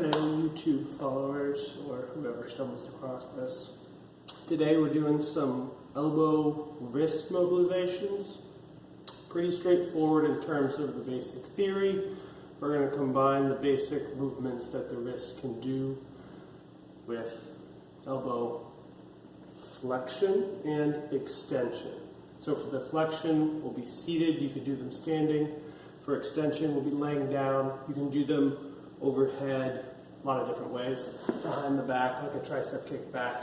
Hello, YouTube followers or whoever stumbles across this. Today we're doing some elbow wrist mobilizations. Pretty straightforward in terms of the basic theory. We're going to combine the basic movements that the wrist can do with elbow flexion and extension. So for the flexion, we'll be seated. You could do them standing. For extension, we'll be laying down. You can do them overhead, a lot of different ways. Behind the back, like a tricep kick back.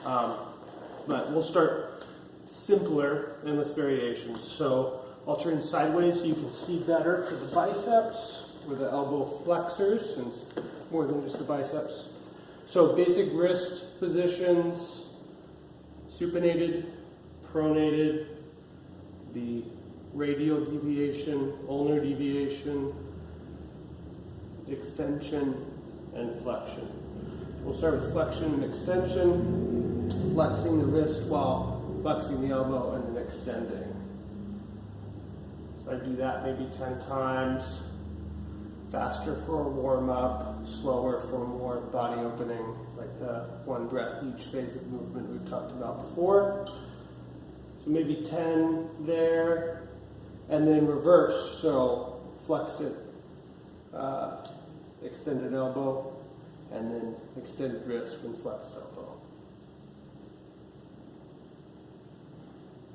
But we'll start simpler, endless variations. So I'll turn sideways so you can see better for the biceps or the elbow flexors, since more than just the biceps. So basic wrist positions, supinated, pronated, the radial deviation, ulnar deviation, extension, and flexion. We'll start with flexion and extension, flexing the wrist while flexing the elbow and then extending. So I do that maybe 10 times, faster for a warm-up, slower for more body opening, like the one breath each phase of movement we've talked about before. So maybe 10 there, and then reverse, so flexed it, extended elbow, and then extended wrist when flexed elbow.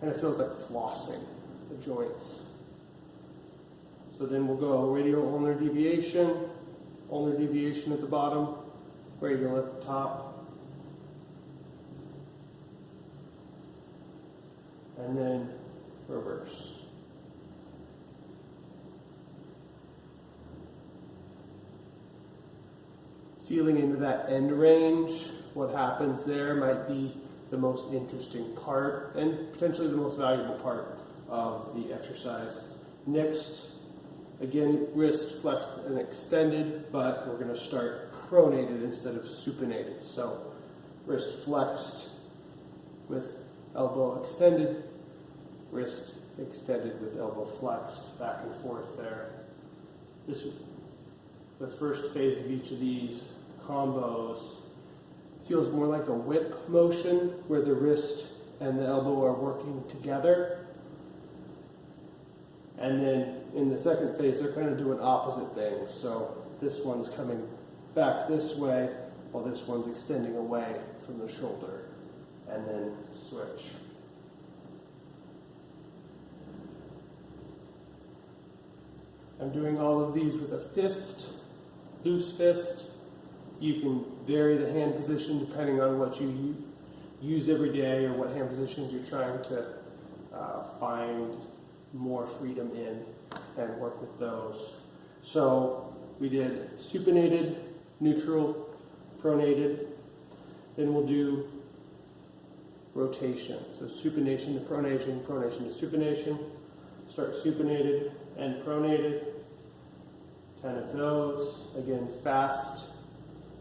And it feels like flossing the joints. So then we'll go radial ulnar deviation at the bottom, radial at the top, and then reverse. Feeling into that end range, what happens there might be the most interesting part and potentially the most valuable part of the exercise. Next, again, wrist flexed and extended, but we're going to start pronated instead of supinated. So wrist flexed with elbow extended, wrist extended with elbow flexed, back and forth there. The first phase of each of these combos feels more like a whip motion where the wrist and the elbow are working together. And then in the second phase, they're kind of doing opposite things. So this one's coming back this way while this one's extending away from the shoulder. And then switch. I'm doing all of these with a fist, loose fist. You can vary the hand position depending on what you use every day or what hand positions you're trying to find more freedom in and work with those. So we did supinated, neutral, pronated. Then we'll do rotation. So supination to pronation, pronation to supination. Start supinated and pronated. 10 of those. Again, fast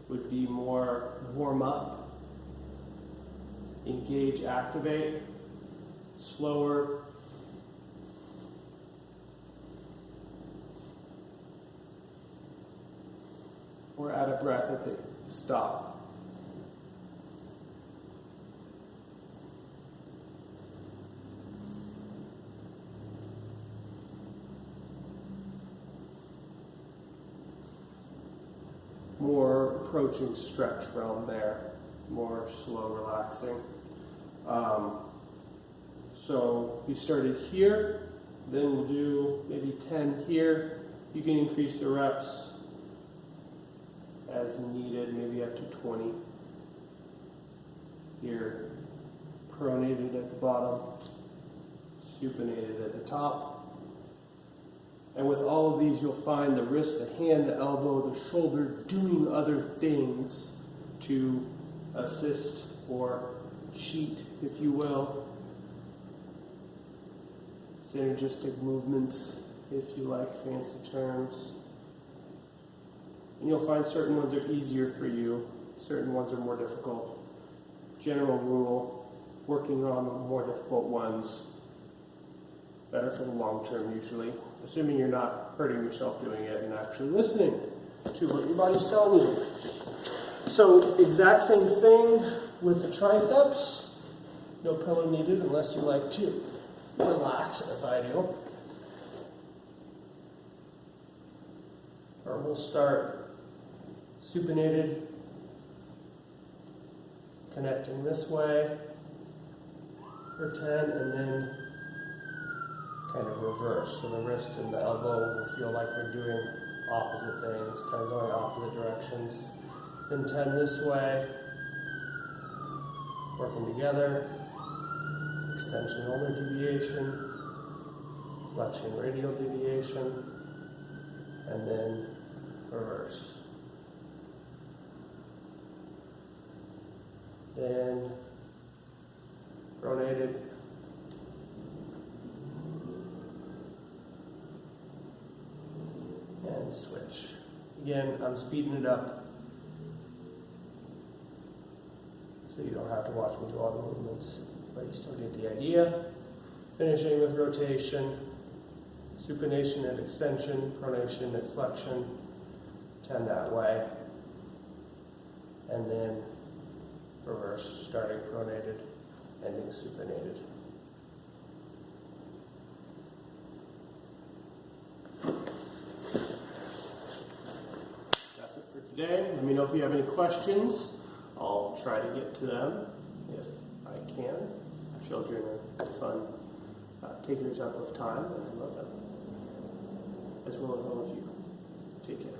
would be more warm up, engage, activate, slower, or add a breath at the stop. More approaching stretch realm there, more slow relaxing. So we started here, then we'll do maybe 10 here. You can increase the reps as needed, maybe up to 20. Here, pronated at the bottom, supinated at the top. And with all of these, you'll find the wrist, the hand, the elbow, the shoulder doing other things to assist or cheat, if you will. Synergistic movements, if you like fancy terms. And you'll find certain ones are easier for you, certain ones are more difficult. General rule, working on the more difficult ones, better for the long term usually, assuming you're not hurting yourself doing it and actually listening. to what your body's telling you. So exact same thing with the triceps. No pillow needed unless you like to relax as I do. Or we'll start supinated, connecting this way for 10, and then kind of reverse. So the wrist and the elbow will feel like they're doing opposite things, kind of going opposite directions. Then 10 this way, working together. Extension ulnar deviation, flexion radial deviation, and then reverse. Then pronated, and switch. Again, I'm speeding it up so you don't have to watch me do all the movements, but you still get the idea. Finishing with rotation, supination at extension, pronation at flexion, 10 that way, and then reverse, starting pronated, ending supinated. That's it for today. Let me know if you have any questions. I'll try to get to them if I can. Children are fun takers up of time, and I love them, as well as all of you. Take care.